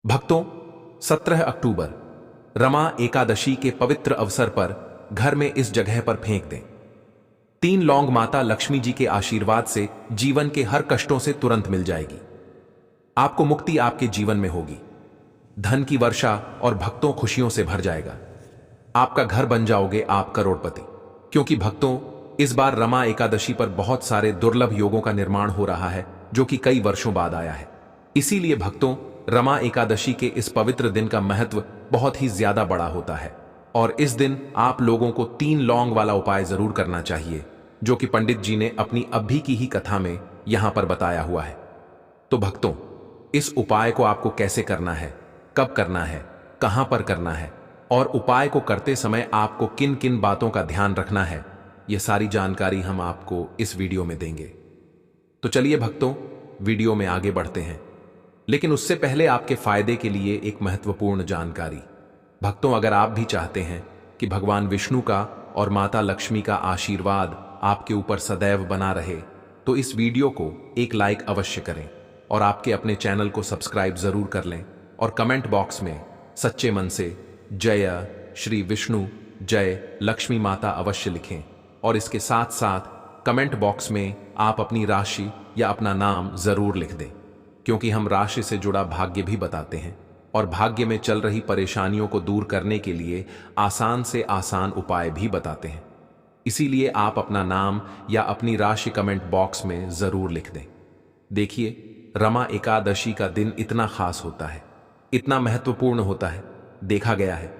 भक्तों, 17 अक्टूबर रमा एकादशी के पवित्र अवसर पर घर में इस जगह पर फेंक दें। 3 लौंग माता लक्ष्मी जी के आशीर्वाद से जीवन के हर कष्टों से तुरंत मिल जाएगी। आपको मुक्ति आपके जीवन में होगी, धन की वर्षा और भक्तों खुशियों से भर जाएगा। आपका घर बन जाओगे आप करोड़पति। क्योंकि भक्तों, इस बार रमा एकादशी पर बहुत सारे दुर्लभ योगों का निर्माण हो रहा है जो कि कई वर्षों बाद आया है। इसीलिए भक्तों, रमा एकादशी के इस पवित्र दिन का महत्व बहुत ही ज्यादा बड़ा होता है और इस दिन आप लोगों को 3 लौंग वाला उपाय जरूर करना चाहिए जो कि पंडित जी ने अपनी अभी की ही कथा में यहां पर बताया हुआ है। तो भक्तों, इस उपाय को आपको कैसे करना है, कब करना है, कहां पर करना है और उपाय को करते समय आपको किन किन बातों का ध्यान रखना है, यह सारी जानकारी हम आपको इस वीडियो में देंगे। तो चलिए भक्तों, वीडियो में आगे बढ़ते हैं। लेकिन उससे पहले आपके फायदे के लिए एक महत्वपूर्ण जानकारी। भक्तों, अगर आप भी चाहते हैं कि भगवान विष्णु का और माता लक्ष्मी का आशीर्वाद आपके ऊपर सदैव बना रहे, तो इस वीडियो को एक लाइक अवश्य करें और आपके अपने चैनल को सब्सक्राइब जरूर कर लें और कमेंट बॉक्स में सच्चे मन से जय श्री विष्णु, जय लक्ष्मी माता अवश्य लिखें। और इसके साथ साथ कमेंट बॉक्स में आप अपनी राशि या अपना नाम जरूर लिख दें, क्योंकि हम राशि से जुड़ा भाग्य भी बताते हैं और भाग्य में चल रही परेशानियों को दूर करने के लिए आसान से आसान उपाय भी बताते हैं। इसीलिए आप अपना नाम या अपनी राशि कमेंट बॉक्स में जरूर लिख दें। देखिए, रमा एकादशी का दिन इतना खास होता है, इतना महत्वपूर्ण होता है। देखा गया है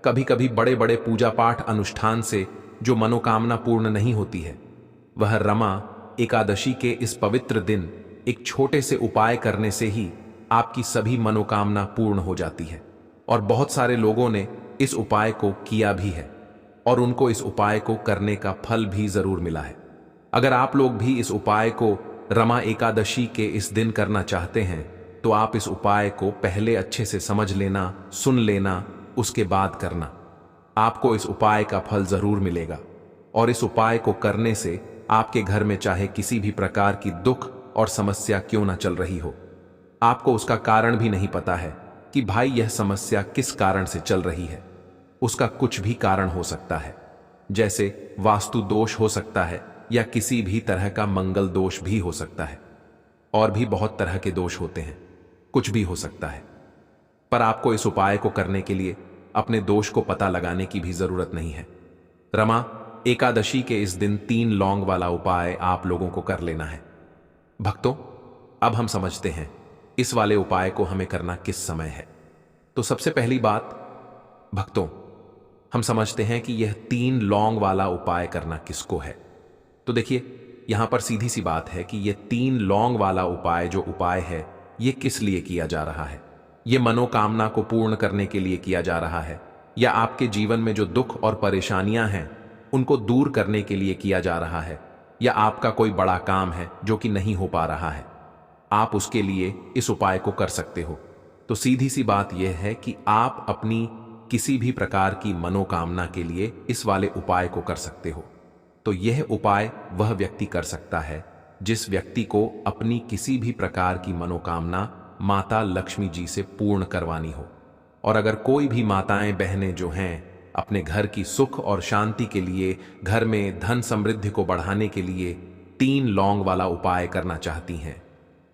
कभी कभी बड़े बड़े पूजा पाठ अनुष्ठान से जो मनोकामना पूर्ण नहीं होती है, वह रमा एकादशी के इस पवित्र दिन एक छोटे से उपाय करने से ही आपकी सभी मनोकामना पूर्ण हो जाती है। और बहुत सारे लोगों ने इस उपाय को किया भी है और उनको इस उपाय को करने का फल भी जरूर मिला है। अगर आप लोग भी इस उपाय को रमा एकादशी के इस दिन करना चाहते हैं, तो आप इस उपाय को पहले अच्छे से समझ लेना, सुन लेना, उसके बाद करना। आपको इस उपाय का फल जरूर मिलेगा और इस उपाय को करने से आपके घर में चाहे किसी भी प्रकार की दुख और समस्या क्यों ना चल रही हो, आपको उसका कारण भी नहीं पता है कि भाई यह समस्या किस कारण से चल रही है। उसका कुछ भी कारण हो सकता है, जैसे वास्तु दोष हो सकता है या किसी भी तरह का मंगल दोष भी हो सकता है। और भी बहुत तरह के दोष होते हैं, कुछ भी हो सकता है। पर आपको इस उपाय को करने के लिए अपने दोष को पता लगाने की भी जरूरत नहीं है। रमा एकादशी के इस दिन 3 लौंग वाला उपाय आप लोगों को कर लेना है। भक्तों, अब हम समझते हैं इस वाले उपाय को हमें करना किस समय है। तो सबसे पहली बात भक्तों, हम समझते हैं कि यह 3 लौंग वाला उपाय करना किसको है। तो देखिए, यहां पर सीधी सी बात है कि यह 3 लौंग वाला उपाय जो उपाय है, यह किस लिए किया जा रहा है। यह मनोकामना को पूर्ण करने के लिए किया जा रहा है, या आपके जीवन में जो दुख और परेशानियां हैं उनको दूर करने के लिए किया जा रहा है, या आपका कोई बड़ा काम है जो कि नहीं हो पा रहा है, आप उसके लिए इस उपाय को कर सकते हो। तो सीधी सी बात यह है कि आप अपनी किसी भी प्रकार की मनोकामना के लिए इस वाले उपाय को कर सकते हो। तो यह उपाय वह व्यक्ति कर सकता है जिस व्यक्ति को अपनी किसी भी प्रकार की मनोकामना माता लक्ष्मी जी से पूर्ण करवानी हो। और अगर कोई भी माताएं बहनें जो हैं अपने घर की सुख और शांति के लिए, घर में धन समृद्धि को बढ़ाने के लिए 3 लौंग वाला उपाय करना चाहती हैं,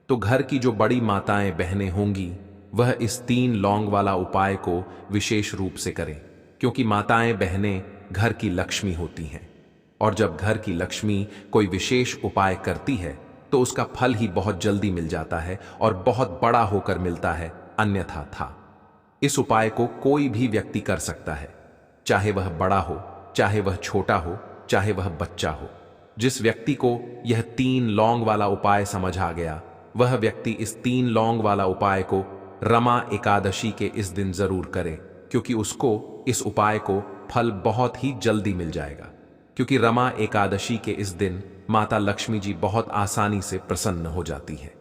तो घर की जो बड़ी माताएं बहनें होंगी वह इस 3 लौंग वाला उपाय को विशेष रूप से करें, क्योंकि माताएं बहनें घर की लक्ष्मी होती हैं और जब घर की लक्ष्मी कोई विशेष उपाय करती है तो उसका फल ही बहुत जल्दी मिल जाता है और बहुत बड़ा होकर मिलता है, अन्यथा था। इस उपाय को कोई भी व्यक्ति कर सकता है, चाहे वह बड़ा हो, चाहे वह छोटा हो, चाहे वह बच्चा हो। जिस व्यक्ति को यह 3 लौंग वाला उपाय समझ आ गया, वह व्यक्ति इस 3 लौंग वाला उपाय को रमा एकादशी के इस दिन जरूर करे, क्योंकि उसको इस उपाय को फल बहुत ही जल्दी मिल जाएगा। क्योंकि रमा एकादशी के इस दिन माता लक्ष्मी जी बहुत आसानी से प्रसन्न हो जाती है।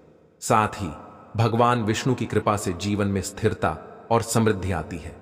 साथ ही भगवान विष्णु की कृपा से जीवन में स्थिरता और समृद्धि आती है।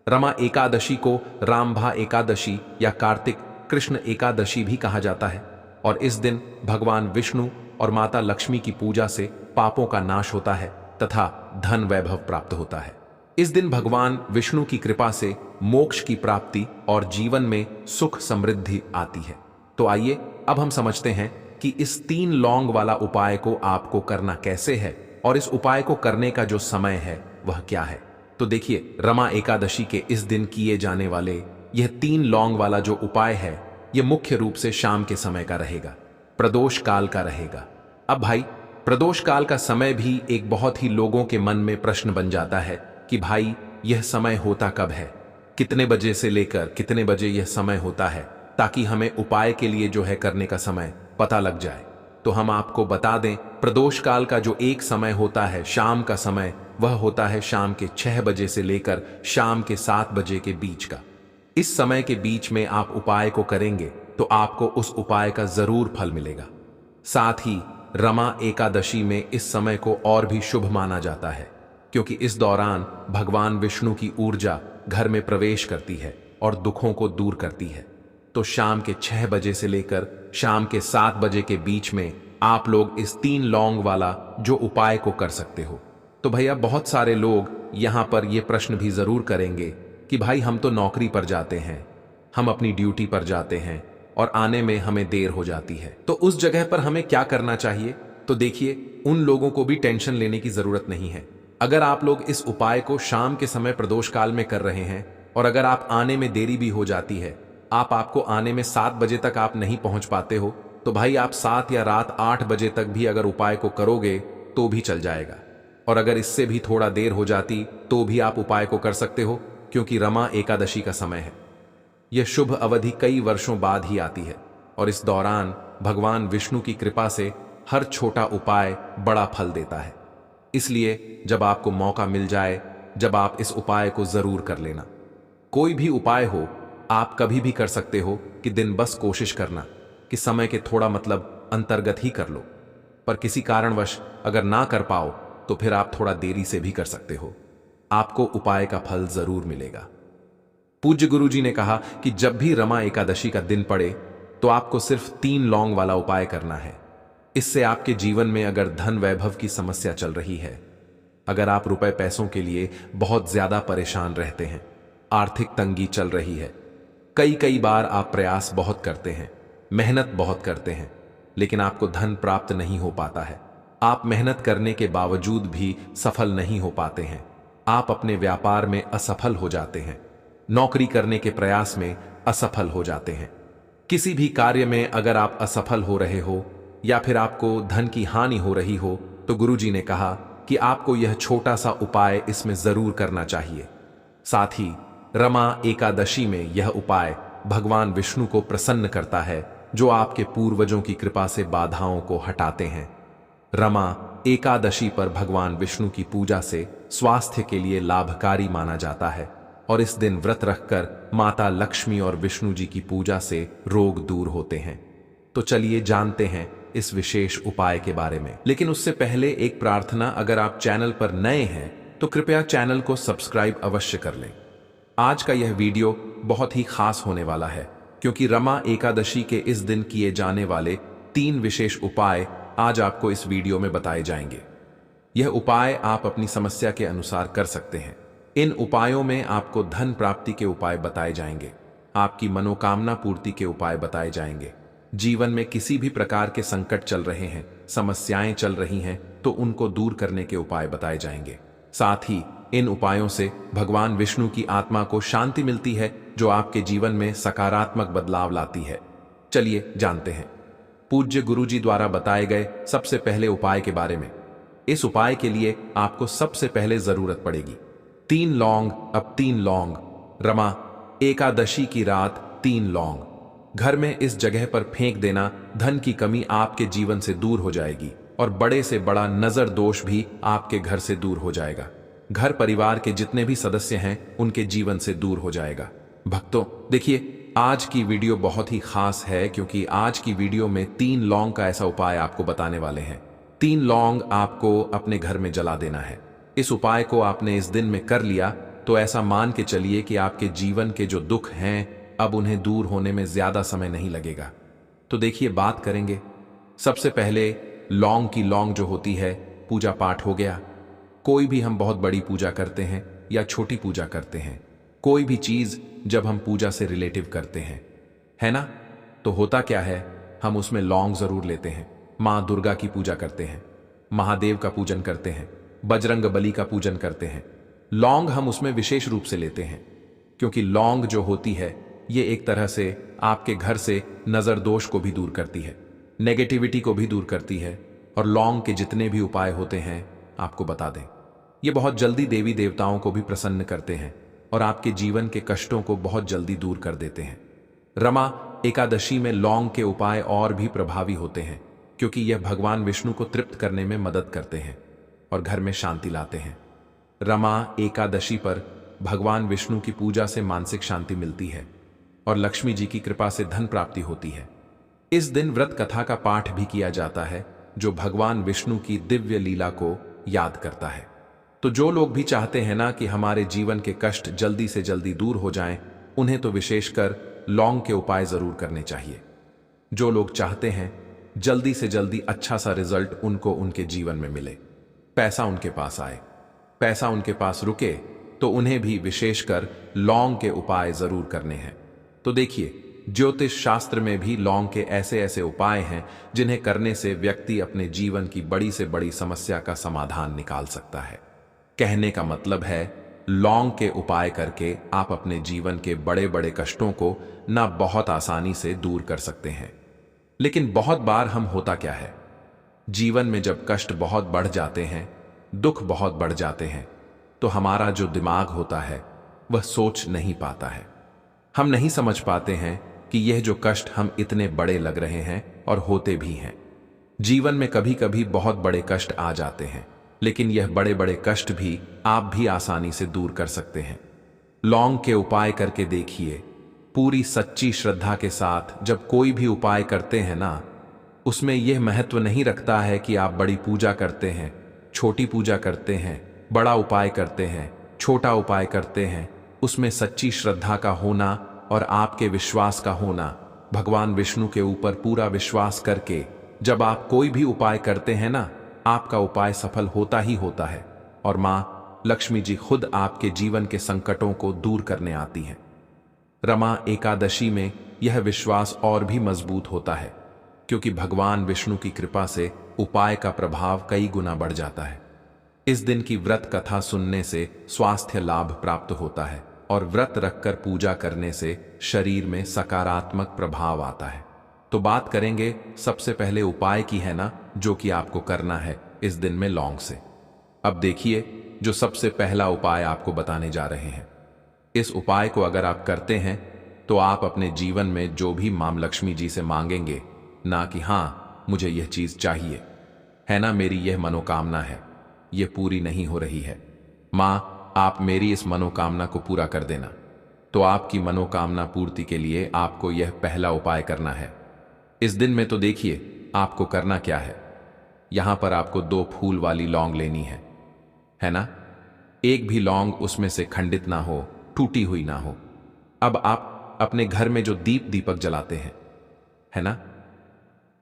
रमा एकादशी को रामभा एकादशी या कार्तिक कृष्ण एकादशी भी कहा जाता है और इस दिन भगवान विष्णु और माता लक्ष्मी की पूजा से पापों का नाश होता है तथा धन वैभव प्राप्त होता है। इस दिन भगवान विष्णु की कृपा से मोक्ष की प्राप्ति और जीवन में सुख समृद्धि आती है। तो आइए अब हम समझते हैं कि इस 3 लौंग वाला उपाय को आपको करना कैसे है और इस उपाय को करने का जो समय है वह क्या है। तो देखिए, रमा एकादशी के इस दिन किए जाने वाले यह 3 लौंग वाला जो उपाय है यह मुख्य रूप से शाम के समय का रहेगा, प्रदोष काल का रहेगा। अब भाई, प्रदोष काल का समय भी एक बहुत ही लोगों के मन में प्रश्न बन जाता है कि भाई यह समय होता कब है, कितने बजे से लेकर कितने बजे यह समय होता है, ताकि हमें उपाय के लिए जो है करने का समय पता लग जाए। तो हम आपको बता दें, प्रदोष काल का जो एक समय होता है शाम का समय, वह होता है शाम के 6 बजे से लेकर शाम के 7 बजे के बीच का। इस समय के बीच में आप उपाय को करेंगे तो आपको उस उपाय का जरूर फल मिलेगा। साथ ही रमा एकादशी में इस समय को और भी शुभ माना जाता है, क्योंकि इस दौरान भगवान विष्णु की ऊर्जा घर में प्रवेश करती है और दुखों को दूर करती है। तो शाम के 6 बजे से लेकर शाम के 7 बजे के बीच में आप लोग इस 3 लौंग वाला जो उपाय को कर सकते हो। तो भैया, बहुत सारे लोग यहां पर यह प्रश्न भी जरूर करेंगे कि भाई हम तो नौकरी पर जाते हैं, हम अपनी ड्यूटी पर जाते हैं और आने में हमें देर हो जाती है, तो उस जगह पर हमें क्या करना चाहिए। तो देखिए, उन लोगों को भी टेंशन लेने की जरूरत नहीं है। अगर आप लोग इस उपाय को शाम के समय प्रदोष काल में कर रहे हैं और अगर आप आने में देरी भी हो जाती है, आपको आने में 7 बजे तक आप नहीं पहुंच पाते हो, तो भाई आप 7 या रात 8 बजे तक भी अगर उपाय को करोगे तो भी चल जाएगा। और अगर इससे भी थोड़ा देर हो जाती तो भी आप उपाय को कर सकते हो, क्योंकि रमा एकादशी का समय है। यह शुभ अवधि कई वर्षों बाद ही आती है और इस दौरान भगवान विष्णु की कृपा से हर छोटा उपाय बड़ा फल देता है। इसलिए जब आपको मौका मिल जाए, जब आप इस उपाय को जरूर कर लेना। कोई भी उपाय हो, आप कभी भी कर सकते हो कि दिन बस कोशिश करना कि समय के थोड़ा अंतर्गत ही कर लो। पर किसी कारणवश अगर ना कर पाओ तो फिर आप थोड़ा देरी से भी कर सकते हो, आपको उपाय का फल जरूर मिलेगा। पूज्य गुरुजी ने कहा कि जब भी रमा एकादशी का दिन पड़े तो आपको सिर्फ 3 लौंग वाला उपाय करना है। इससे आपके जीवन में अगर धन वैभव की समस्या चल रही है, अगर आप रुपए पैसों के लिए बहुत ज्यादा परेशान रहते हैं, आर्थिक तंगी चल रही है, कई बार आप प्रयास बहुत करते हैं, मेहनत बहुत करते हैं, लेकिन आपको धन प्राप्त नहीं हो पाता है, आप मेहनत करने के बावजूद भी सफल नहीं हो पाते हैं, आप अपने व्यापार में असफल हो जाते हैं, नौकरी करने के प्रयास में असफल हो जाते हैं, किसी भी कार्य में अगर आप असफल हो रहे हो या फिर आपको धन की हानि हो रही हो, तो गुरुजी ने कहा कि आपको यह छोटा सा उपाय इसमें जरूर करना चाहिए। साथ ही रमा एकादशी में यह उपाय भगवान विष्णु को प्रसन्न करता है, जो आपके पूर्वजों की कृपा से बाधाओं को हटाते हैं। रमा एकादशी पर भगवान विष्णु की पूजा से स्वास्थ्य के लिए लाभकारी माना जाता है और इस दिन व्रत रखकर माता लक्ष्मी और विष्णु जी की पूजा से रोग दूर होते हैं। तो चलिए जानते हैं इस विशेष उपाय के बारे में। लेकिन उससे पहले एक प्रार्थना, अगर आप चैनल पर नए हैं तो कृपया चैनल को सब्सक्राइब अवश्य कर लें। आज का यह वीडियो बहुत ही खास होने वाला है, क्योंकि रमा एकादशी के इस दिन किए जाने वाले 3 विशेष उपाय आज आपको इस वीडियो में बताए जाएंगे। यह उपाय आप अपनी समस्या के अनुसार कर सकते हैं। इन उपायों में आपको धन प्राप्ति के उपाय बताए जाएंगे, आपकी मनोकामना पूर्ति के उपाय बताए जाएंगे, जीवन में किसी भी प्रकार के संकट चल रहे हैं, समस्याएं चल रही हैं, तो उनको दूर करने के उपाय बताए जाएंगे। साथ ही इन उपायों से भगवान विष्णु की आत्मा को शांति मिलती है, जो आपके जीवन में सकारात्मक बदलाव लाती है। चलिए जानते हैं पूज्य गुरुजी द्वारा बताए गए सबसे पहले उपाय के बारे में। इस उपाय के लिए आपको सबसे पहले जरूरत पड़ेगी 3 लौंग। अब 3 लौंग, रमा एकादशी की रात 3 लौंग घर में इस जगह पर फेंक देना, धन की कमी आपके जीवन से दूर हो जाएगी और बड़े से बड़ा नजर दोष भी आपके घर से दूर हो जाएगा। घर परिवार के जितने भी सदस्य हैं उनके जीवन से दूर हो जाएगा। भक्तों देखिए, आज की वीडियो बहुत ही खास है, क्योंकि आज की वीडियो में 3 लौंग का ऐसा उपाय आपको बताने वाले हैं। 3 लौंग आपको अपने घर में जला देना है। इस उपाय को आपने इस दिन में कर लिया तो ऐसा मान के चलिए कि आपके जीवन के जो दुख हैं अब उन्हें दूर होने में ज्यादा समय नहीं लगेगा। तो देखिए, बात करेंगे सबसे पहले लौंग की। लौंग जो होती है, पूजा पाठ हो गया, कोई भी हम बहुत बड़ी पूजा करते हैं या छोटी पूजा करते हैं, कोई भी चीज जब हम पूजा से रिलेटिव करते हैं, है ना, तो होता क्या है, हम उसमें लौंग जरूर लेते हैं। माँ दुर्गा की पूजा करते हैं, महादेव का पूजन करते हैं, बजरंग बली का पूजन करते हैं। लौंग हम उसमें विशेष रूप से लेते हैं, क्योंकि लौंग जो होती है ये एक तरह से आपके घर से नजर दोष को भी दूर करती है, नेगेटिविटी को भी दूर करती है। और लौंग के जितने भी उपाय होते हैं आपको बता दें, ये बहुत जल्दी देवी देवताओं को भी प्रसन्न करते हैं और आपके जीवन के कष्टों को बहुत जल्दी दूर कर देते हैं। रमा एकादशी में लौंग के उपाय और भी प्रभावी होते हैं, क्योंकि यह भगवान विष्णु को तृप्त करने में मदद करते हैं और घर में शांति लाते हैं। रमा एकादशी पर भगवान विष्णु की पूजा से मानसिक शांति मिलती है और लक्ष्मी जी की कृपा से धन प्राप्ति होती है। इस दिन व्रत कथा का पाठ भी किया जाता है, जो भगवान विष्णु की दिव्य लीला को याद करता है। तो जो लोग भी चाहते हैं ना कि हमारे जीवन के कष्ट जल्दी से जल्दी दूर हो जाएं, उन्हें तो विशेषकर लौंग के उपाय जरूर करने चाहिए। जो लोग चाहते हैं जल्दी से जल्दी अच्छा सा रिजल्ट उनको उनके जीवन में मिले, पैसा उनके पास आए, पैसा उनके पास रुके, तो उन्हें भी विशेषकर लौंग के उपाय जरूर करने हैं। तो देखिए, ज्योतिष शास्त्र में भी लौंग के ऐसे ऐसे उपाय हैं जिन्हें करने से व्यक्ति अपने जीवन की बड़ी से बड़ी समस्या का समाधान निकाल सकता है। कहने का मतलब है, लौंग के उपाय करके आप अपने जीवन के बड़े बड़े कष्टों को ना बहुत आसानी से दूर कर सकते हैं। लेकिन बहुत बार हम होता क्या है, जीवन में जब कष्ट बहुत बढ़ जाते हैं, दुख बहुत बढ़ जाते हैं, तो हमारा जो दिमाग होता है वह सोच नहीं पाता है। हम नहीं समझ पाते हैं कि यह जो कष्ट हम इतने बड़े लग रहे हैं और होते भी हैं। जीवन में कभी कभी बहुत बड़े कष्ट आ जाते हैं, लेकिन यह बड़े बड़े कष्ट भी आप भी आसानी से दूर कर सकते हैं। लौंग के उपाय करके देखिए। पूरी सच्ची श्रद्धा के साथ जब कोई भी उपाय करते हैं ना, उसमें यह महत्व नहीं रखता है कि आप बड़ी पूजा करते हैं, छोटी पूजा करते हैं, बड़ा उपाय करते हैं, छोटा उपाय करते हैं। उसमें सच्ची श्रद्धा का होना और आपके विश्वास का होना, भगवान विष्णु के ऊपर पूरा विश्वास करके जब आप कोई भी उपाय करते हैं ना, आपका उपाय सफल होता ही होता है और माँ लक्ष्मी जी खुद आपके जीवन के संकटों को दूर करने आती हैं। रमा एकादशी में यह विश्वास और भी मजबूत होता है, क्योंकि भगवान विष्णु की कृपा से उपाय का प्रभाव कई गुना बढ़ जाता है। इस दिन की व्रत कथा सुनने से स्वास्थ्य लाभ प्राप्त होता है और व्रत रखकर पूजा करने से शरीर में सकारात्मक प्रभाव आता है। तो बात करेंगे सबसे पहले उपाय की, है ना, जो कि आपको करना है इस दिन में लौंग से। अब देखिए, जो सबसे पहला उपाय आपको बताने जा रहे हैं, इस उपाय को अगर आप करते हैं तो आप अपने जीवन में जो भी मां लक्ष्मी जी से मांगेंगे ना कि हाँ मुझे यह चीज चाहिए, है ना, मेरी यह मनोकामना है, यह पूरी नहीं हो रही है, मां आप मेरी इस मनोकामना को पूरा कर देना। तो आपकी मनोकामना पूर्ति के लिए आपको यह पहला उपाय करना है। इस दिन में तो देखिए आपको करना क्या है, यहां पर आपको 2 फूल वाली लौंग लेनी है ना, एक भी लौंग उसमें से खंडित ना हो, टूटी हुई ना हो। अब आप अपने घर में जो दीपक जलाते हैं, है ना,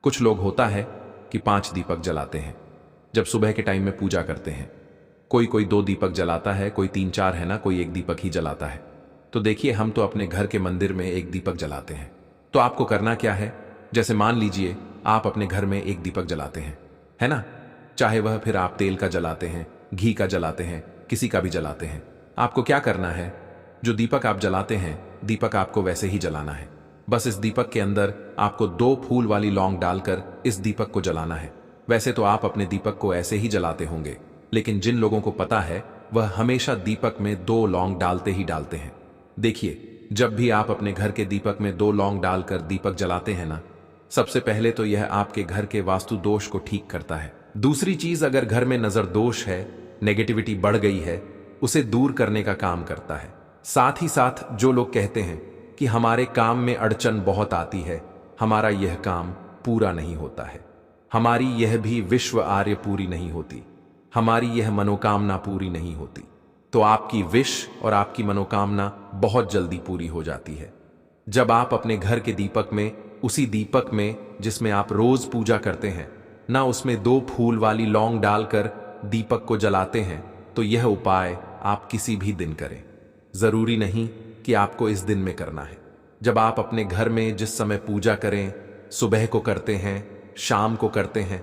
कुछ लोग होता है कि 5 दीपक जलाते हैं जब सुबह के टाइम में पूजा करते हैं। कोई 2 दीपक जलाता है, कोई 3-4, है ना, कोई 1 दीपक ही जलाता है। तो देखिए, हम तो अपने घर के मंदिर में 1 दीपक जलाते हैं। तो आपको करना क्या है, जैसे मान लीजिए आप अपने घर में 1 दीपक जलाते हैं, है ना, चाहे वह फिर आप तेल का जलाते हैं, घी का जलाते हैं, किसी का भी जलाते हैं। आपको क्या करना है, जो दीपक आप जलाते हैं, दीपक आपको वैसे ही जलाना है। बस इस दीपक के अंदर आपको 2 फूल वाली लौंग डालकर इस दीपक को जलाना है। वैसे तो आप अपने दीपक को ऐसे ही जलाते होंगे, लेकिन जिन लोगों को पता है वह हमेशा दीपक में 2 लौंग डालते ही डालते हैं। देखिए, जब भी आप अपने घर के दीपक में 2 लौंग डालकर दीपक जलाते हैं ना, सबसे पहले तो यह आपके घर के वास्तु दोष को ठीक करता है। दूसरी चीज, अगर घर में नजर दोष है, नेगेटिविटी बढ़ गई है, उसे दूर करने का काम करता है। साथ ही साथ जो लोग कहते हैं कि हमारे काम में अड़चन बहुत आती है, हमारा यह काम पूरा नहीं होता है, हमारी यह भी विश्व आर्य पूरी नहीं होती, हमारी यह मनोकामना पूरी नहीं होती, तो आपकी विश और आपकी मनोकामना बहुत जल्दी पूरी हो जाती है। जब आप अपने घर के दीपक में, उसी दीपक में जिसमें आप रोज पूजा करते हैं ना, उसमें 2 फूल वाली लौंग डालकर दीपक को जलाते हैं तो यह उपाय आप किसी भी दिन करें। जरूरी नहीं कि आपको इस दिन में करना है। जब आप अपने घर में जिस समय पूजा करें, सुबह को करते हैं, शाम को करते हैं,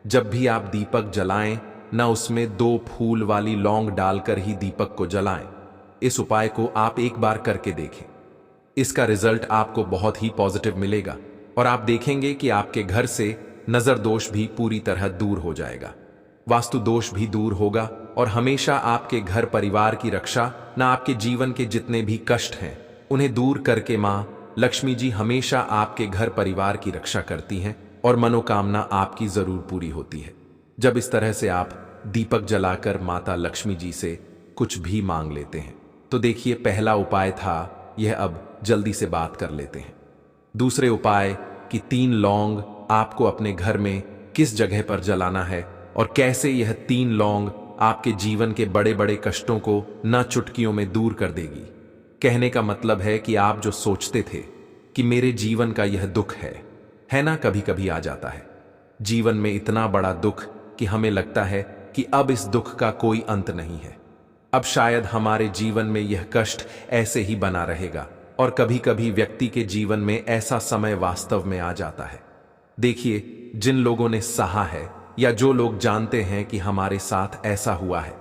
जब भी आप दीपक जलाएं ना उसमें 2 फूल वाली लौंग डालकर ही दीपक को जलाएं। इस उपाय को आप एक बार करके देखें। इसका रिजल्ट आपको बहुत ही पॉजिटिव मिलेगा और आप देखेंगे कि आपके घर से नजर दोष भी पूरी तरह दूर हो जाएगा, वास्तु दोष भी दूर होगा और हमेशा आपके घर परिवार की रक्षा, ना आपके जीवन के जितने भी कष्ट हैं उन्हें दूर करके मां लक्ष्मी जी हमेशा आपके घर परिवार की रक्षा करती हैं और मनोकामना आपकी जरूर पूरी होती है। जब इस तरह से आप दीपक जलाकर माता लक्ष्मी जी से कुछ भी मांग लेते हैं तो देखिए, पहला उपाय था यह, अब जल्दी से बात कर लेते हैं। दूसरे उपाय कि 3 लौंग आपको अपने घर में किस जगह पर जलाना है और कैसे यह 3 लौंग आपके जीवन के बड़े बड़े कष्टों को न चुटकियों में दूर कर देगी। कहने का मतलब है कि आप जो सोचते थे कि मेरे जीवन का यह दुख है ना, कभी कभी आ जाता है जीवन में इतना बड़ा दुख कि हमें लगता है कि अब इस दुख का कोई अंत नहीं है, अब शायद हमारे जीवन में यह कष्ट ऐसे ही बना रहेगा। और कभी कभी व्यक्ति के जीवन में ऐसा समय वास्तव में आ जाता है। देखिए, जिन लोगों ने सहा है या जो लोग जानते हैं कि हमारे साथ ऐसा हुआ है,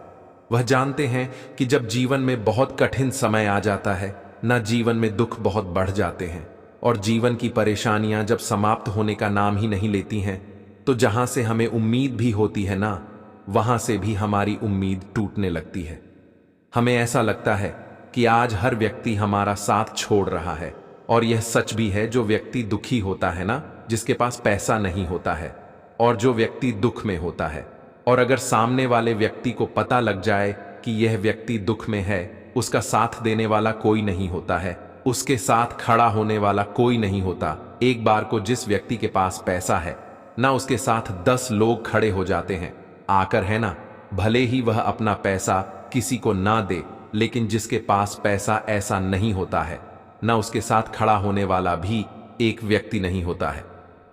वह जानते हैं कि जब जीवन में बहुत कठिन समय आ जाता है ना, जीवन में दुख बहुत बढ़ जाते हैं और जीवन की परेशानियां जब समाप्त होने का नाम ही नहीं लेती हैं, तो जहां से हमें उम्मीद भी होती है ना, वहां से भी हमारी उम्मीद टूटने लगती है। हमें ऐसा लगता है कि आज हर व्यक्ति हमारा साथ छोड़ रहा है और यह सच भी है। जो व्यक्ति दुखी होता है ना, जिसके पास पैसा नहीं होता है और जो व्यक्ति दुख में होता है, और अगर सामने वाले व्यक्ति को पता लग जाए कि यह व्यक्ति दुख में है, उसका साथ देने वाला कोई नहीं होता है, उसके साथ खड़ा होने वाला कोई नहीं होता। एक बार को जिस व्यक्ति के पास पैसा है ना, उसके साथ 10 लोग खड़े हो जाते हैं आकर, है ना, भले ही वह अपना पैसा किसी को ना दे, लेकिन जिसके पास पैसा ऐसा नहीं होता है ना, उसके साथ खड़ा होने वाला भी एक व्यक्ति नहीं होता है।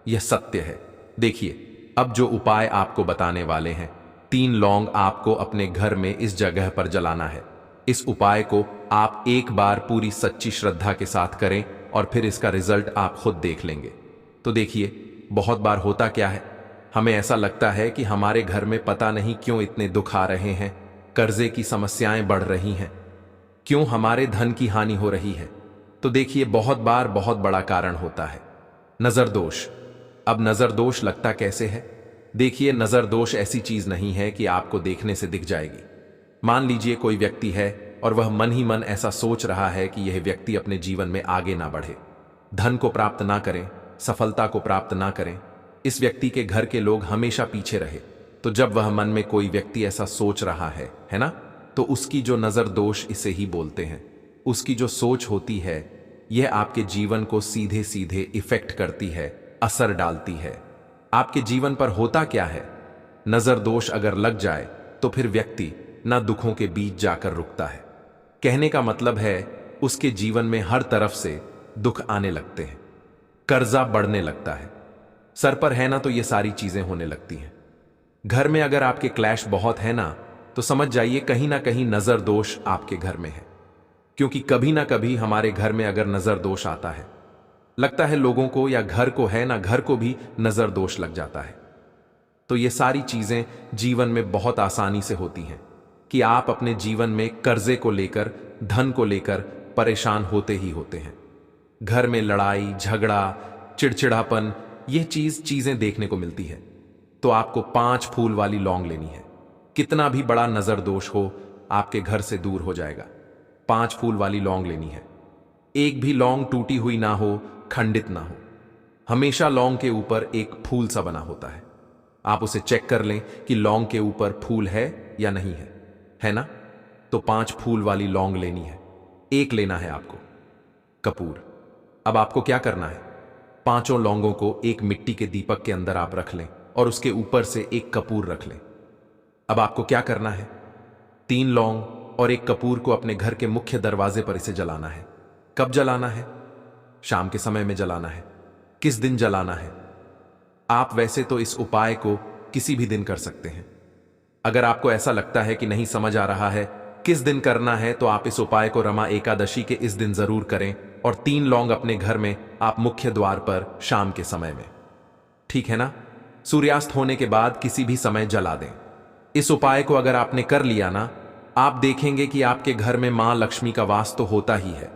यह सत्य है। देखिए, अब जो उपाय आपको बताने वाले हैं, 3 लौंग आपको अपने घर में इस जगह पर जलाना है। इस उपाय को आप एक बार पूरी सच्ची श्रद्धा के साथ करें और फिर इसका रिजल्ट आप खुद देख लेंगे। तो देखिए, बहुत बार होता क्या है, हमें ऐसा लगता है कि हमारे घर में पता नहीं क्यों इतने दुख आ रहे हैं, कर्जे की समस्याएं बढ़ रही हैं, क्यों हमारे धन की हानि हो रही है। तो देखिए, बहुत बार बहुत बड़ा कारण होता है नजर दोष। अब नजर दोष लगता कैसे है? देखिए, नजर दोष ऐसी चीज नहीं है कि आपको देखने से दिख जाएगी। मान लीजिए कोई व्यक्ति है और वह मन ही मन ऐसा सोच रहा है कि यह व्यक्ति अपने जीवन में आगे ना बढ़े, धन को प्राप्त ना करें, सफलता को प्राप्त ना करें, इस व्यक्ति के घर के लोग हमेशा पीछे रहे। तो जब वह मन में कोई व्यक्ति ऐसा सोच रहा है ना, तो उसकी जो नजर दोष इसे ही बोलते हैं, उसकी जो सोच होती है, यह आपके जीवन को सीधे सीधे इफेक्ट करती है, असर डालती है। आपके जीवन पर होता क्या है, नजर दोष अगर लग जाए तो फिर व्यक्ति ना दुखों के बीच जाकर रुकता है। कहने का मतलब है, उसके जीवन में हर तरफ से दुख आने लगते हैं, कर्जा बढ़ने लगता है, सर पर है ना तो ये सारी चीजें होने लगती हैं। घर में अगर आपके क्लैश बहुत है ना, तो समझ जाइए कहीं ना कहीं नजर दोष आपके घर में है। क्योंकि कभी ना कभी हमारे घर में अगर नजर दोष आता है, लगता है लोगों को या घर को है ना, घर को भी नजर दोष लग जाता है। तो ये सारी चीजें जीवन में बहुत आसानी से होती हैं कि आप अपने जीवन में कर्जे को लेकर, धन को लेकर परेशान होते ही होते हैं। घर में लड़ाई झगड़ा, चिड़चिड़ापन, ये चीजें देखने को मिलती है। तो आपको 5 फूल वाली लौंग लेनी है। कितना भी बड़ा नजर दोष हो, आपके घर से दूर हो जाएगा। 5 फूल वाली लौंग लेनी है। एक भी लौंग टूटी हुई ना हो, खंडित ना हो। हमेशा लौंग के ऊपर एक फूल सा बना होता है। आप उसे चेक कर लें कि लौंग के ऊपर फूल है या नहीं है ना? तो 5 फूल वाली लौंग लेनी है। एक लेना है आपको कपूर। अब आपको क्या करना है, 5 लौंगों को एक मिट्टी के दीपक के अंदर आप रख लें और उसके ऊपर से एक कपूर रख लें। अब आपको क्या करना है, 3 लौंग और एक कपूर को अपने घर के मुख्य दरवाजे पर इसे जलाना है। कब जलाना है? शाम के समय में जलाना है। किस दिन जलाना है? आप वैसे तो इस उपाय को किसी भी दिन कर सकते हैं, अगर आपको ऐसा लगता है कि नहीं समझ आ रहा है किस दिन करना है, तो आप इस उपाय को रमा एकादशी के इस दिन जरूर करें और 3 लौंग अपने घर में आप मुख्य द्वार पर शाम के समय में, ठीक है ना, सूर्यास्त होने के बाद किसी भी समय जला दें। इस उपाय को अगर आपने कर लिया ना, आप देखेंगे कि आपके घर में मां लक्ष्मी का वास तो होता ही है,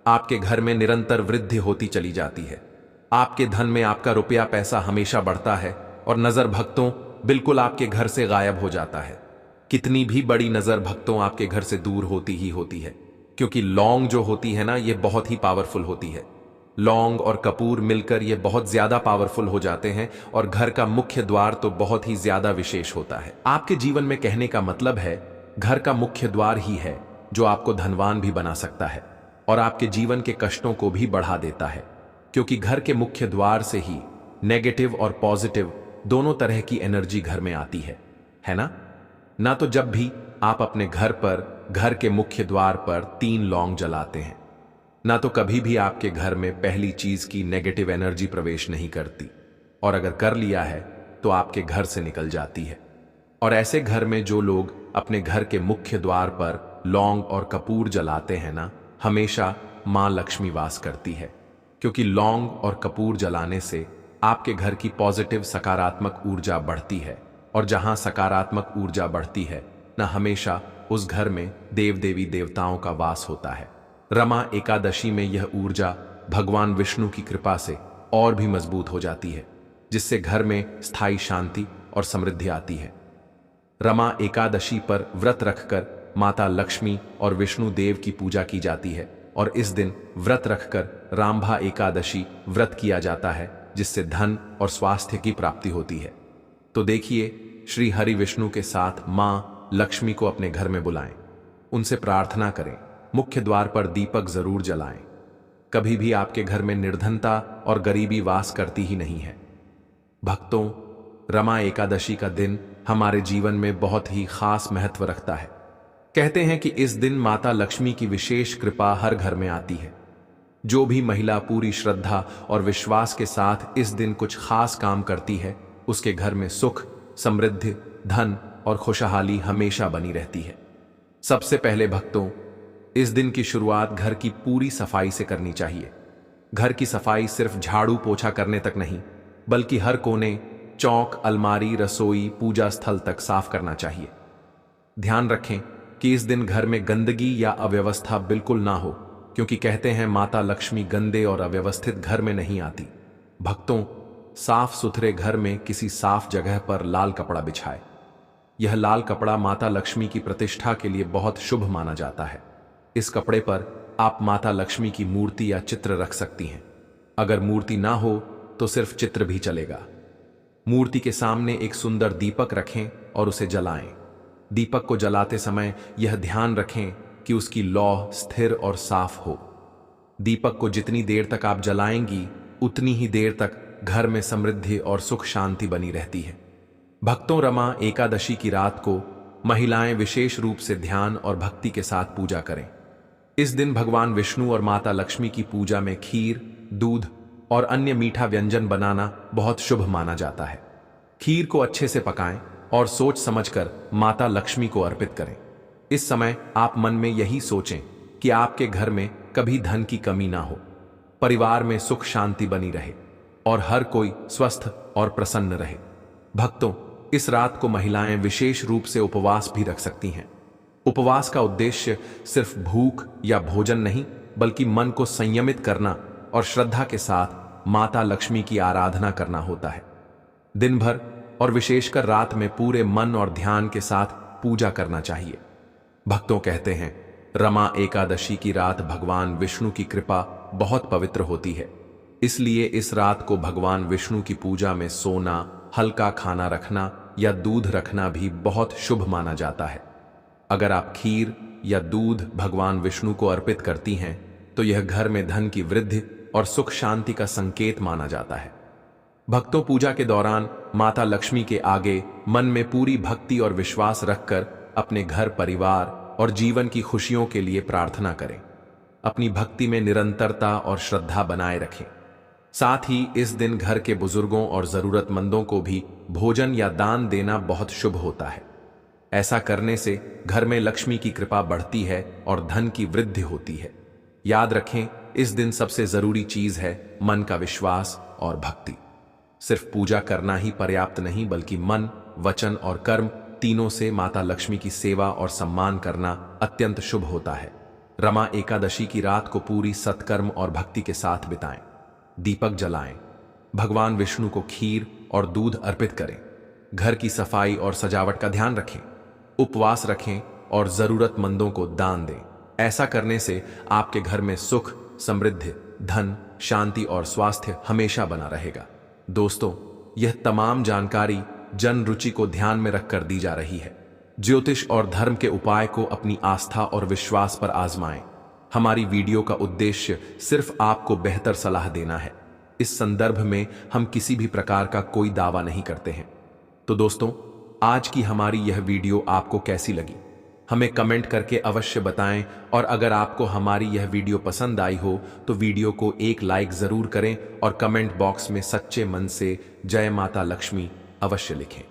आपके घर में निरंतर वृद्धि होती चली जाती है, आपके धन में आपका रुपया पैसा हमेशा बढ़ता है और नजर भक्तों बिल्कुल आपके घर से गायब हो जाता है। कितनी भी बड़ी नजर भक्तों आपके घर से दूर होती ही होती है, क्योंकि लौंग जो होती है ना, ये बहुत ही पावरफुल होती है। लौंग और कपूर मिलकर ये बहुत ज्यादा पावरफुल हो जाते हैं और घर का मुख्य द्वार तो बहुत ही ज्यादा विशेष होता है। आपके जीवन में कहने का मतलब है घर का मुख्य द्वार ही है जो आपको धनवान भी बना सकता है और आपके जीवन के कष्टों को भी बढ़ा देता है, क्योंकि घर के मुख्य द्वार से ही नेगेटिव और पॉजिटिव दोनों तरह की एनर्जी घर में आती है ना। तो जब भी आप अपने घर पर घर के मुख्य द्वार पर 3 लौंग जलाते हैं ना, तो कभी भी आपके घर में पहली चीज की नेगेटिव एनर्जी प्रवेश नहीं करती, और अगर कर लिया है तो आपके घर से निकल जाती है। और ऐसे घर में जो लोग अपने घर के मुख्य द्वार पर लौंग और कपूर जलाते हैं ना, हमेशा मां लक्ष्मी वास करती है, क्योंकि लौंग और कपूर जलाने से आपके घर की पॉजिटिव सकारात्मक ऊर्जा बढ़ती है, और जहां सकारात्मक ऊर्जा बढ़ती है ना, हमेशा उस घर में देव देवी देवताओं का वास होता है। रमा एकादशी में यह ऊर्जा भगवान विष्णु की कृपा से और भी मजबूत हो जाती है, जिससे घर में स्थायी शांति और समृद्धि आती है। रमा एकादशी पर व्रत रखकर माता लक्ष्मी और विष्णु देव की पूजा की जाती है, और इस दिन व्रत रखकर रामभा एकादशी व्रत किया जाता है, जिससे धन और स्वास्थ्य की प्राप्ति होती है। तो देखिए, श्री हरि विष्णु के साथ मां लक्ष्मी को अपने घर में बुलाएं, उनसे प्रार्थना करें, मुख्य द्वार पर दीपक जरूर जलाएं। कभी भी आपके घर में निर्धनता और गरीबी वास करती ही नहीं है। भक्तों, रमा एकादशी का दिन हमारे जीवन में बहुत ही खास महत्व रखता है। कहते हैं कि इस दिन माता लक्ष्मी की विशेष कृपा हर घर में आती है। जो भी महिला पूरी श्रद्धा और विश्वास के साथ इस दिन कुछ खास काम करती है, उसके घर में सुख, समृद्धि, धन और खुशहाली हमेशा बनी रहती है। सबसे पहले भक्तों, इस दिन की शुरुआत घर की पूरी सफाई से करनी चाहिए। घर की सफाई सिर्फ झाड़ू पोछा करने तक नहीं, बल्कि हर कोने, चौक, अलमारी, रसोई, पूजा स्थल तक साफ करना चाहिए। ध्यान रखें कि इस दिन घर में गंदगी या अव्यवस्था बिल्कुल ना हो, क्योंकि कहते हैं माता लक्ष्मी गंदे और अव्यवस्थित घर में नहीं आती। भक्तों, साफ सुथरे घर में किसी साफ जगह पर लाल कपड़ा बिछाए। यह लाल कपड़ा माता लक्ष्मी की प्रतिष्ठा के लिए बहुत शुभ माना जाता है। इस कपड़े पर आप माता लक्ष्मी की मूर्ति या चित्र रख सकती हैं। अगर मूर्ति ना हो तो सिर्फ चित्र भी चलेगा। मूर्ति के सामने एक सुंदर दीपक रखें और उसे जलाएं। दीपक को जलाते समय यह ध्यान रखें कि उसकी लौ स्थिर और साफ हो। दीपक को जितनी देर तक आप जलाएंगी, उतनी ही देर तक घर में समृद्धि और सुख शांति बनी रहती है। भक्तों, रमा एकादशी की रात को महिलाएं विशेष रूप से ध्यान और भक्ति के साथ पूजा करें। इस दिन भगवान विष्णु और माता लक्ष्मी की पूजा में खीर, दूध और अन्य मीठा व्यंजन बनाना बहुत शुभ माना जाता है। खीर को अच्छे से पकाएं और सोच समझकर माता लक्ष्मी को अर्पित करें। इस समय आप मन में यही सोचें कि आपके घर में कभी धन की कमी ना हो, परिवार में सुख शांति बनी रहे और हर कोई स्वस्थ और प्रसन्न रहे। भक्तों, इस रात को महिलाएं विशेष रूप से उपवास भी रख सकती हैं। उपवास का उद्देश्य सिर्फ भूख या भोजन नहीं, बल्कि मन को संयमित करना और श्रद्धा के साथ माता लक्ष्मी की आराधना करना होता है। दिन भर और विशेषकर रात में पूरे मन और ध्यान के साथ पूजा करना चाहिए। भक्तों, कहते हैं रमा एकादशी की रात भगवान विष्णु की कृपा बहुत पवित्र होती है, इसलिए इस रात को भगवान विष्णु की पूजा में सोना, हल्का खाना रखना या दूध रखना भी बहुत शुभ माना जाता है। अगर आप खीर या दूध भगवान विष्णु को अर्पित करती हैं, तो यह घर में धन की वृद्धि और सुख शांति का संकेत माना जाता है। भक्तों, पूजा के दौरान माता लक्ष्मी के आगे मन में पूरी भक्ति और विश्वास रखकर अपने घर, परिवार और जीवन की खुशियों के लिए प्रार्थना करें। अपनी भक्ति में निरंतरता और श्रद्धा बनाए रखें। साथ ही इस दिन घर के बुजुर्गों और जरूरतमंदों को भी भोजन या दान देना बहुत शुभ होता है। ऐसा करने से घर में लक्ष्मी की कृपा बढ़ती है और धन की वृद्धि होती है। याद रखें, इस दिन सबसे जरूरी चीज है मन का विश्वास और भक्ति। सिर्फ पूजा करना ही पर्याप्त नहीं, बल्कि मन, वचन और कर्म तीनों से माता लक्ष्मी की सेवा और सम्मान करना अत्यंत शुभ होता है। रमा एकादशी की रात को पूरी सत्कर्म और भक्ति के साथ बिताएं। दीपक जलाएं, भगवान विष्णु को खीर और दूध अर्पित करें, घर की सफाई और सजावट का ध्यान रखें, उपवास रखें और जरूरतमंदों को दान दें। ऐसा करने से आपके घर में सुख, समृद्धि, धन, शांति और स्वास्थ्य हमेशा बना रहेगा। दोस्तों, यह तमाम जानकारी जन रुचि को ध्यान में रखकर दी जा रही है। ज्योतिष और धर्म के उपाय को अपनी आस्था और विश्वास पर आजमाएं। हमारी वीडियो का उद्देश्य सिर्फ आपको बेहतर सलाह देना है। इस संदर्भ में हम किसी भी प्रकार का कोई दावा नहीं करते हैं। तो दोस्तों, आज की हमारी यह वीडियो आपको कैसी लगी, हमें कमेंट करके अवश्य बताएं। और अगर आपको हमारी यह वीडियो पसंद आई हो तो वीडियो को एक लाइक जरूर करें और कमेंट बॉक्स में सच्चे मन से जय माता लक्ष्मी अवश्य लिखें।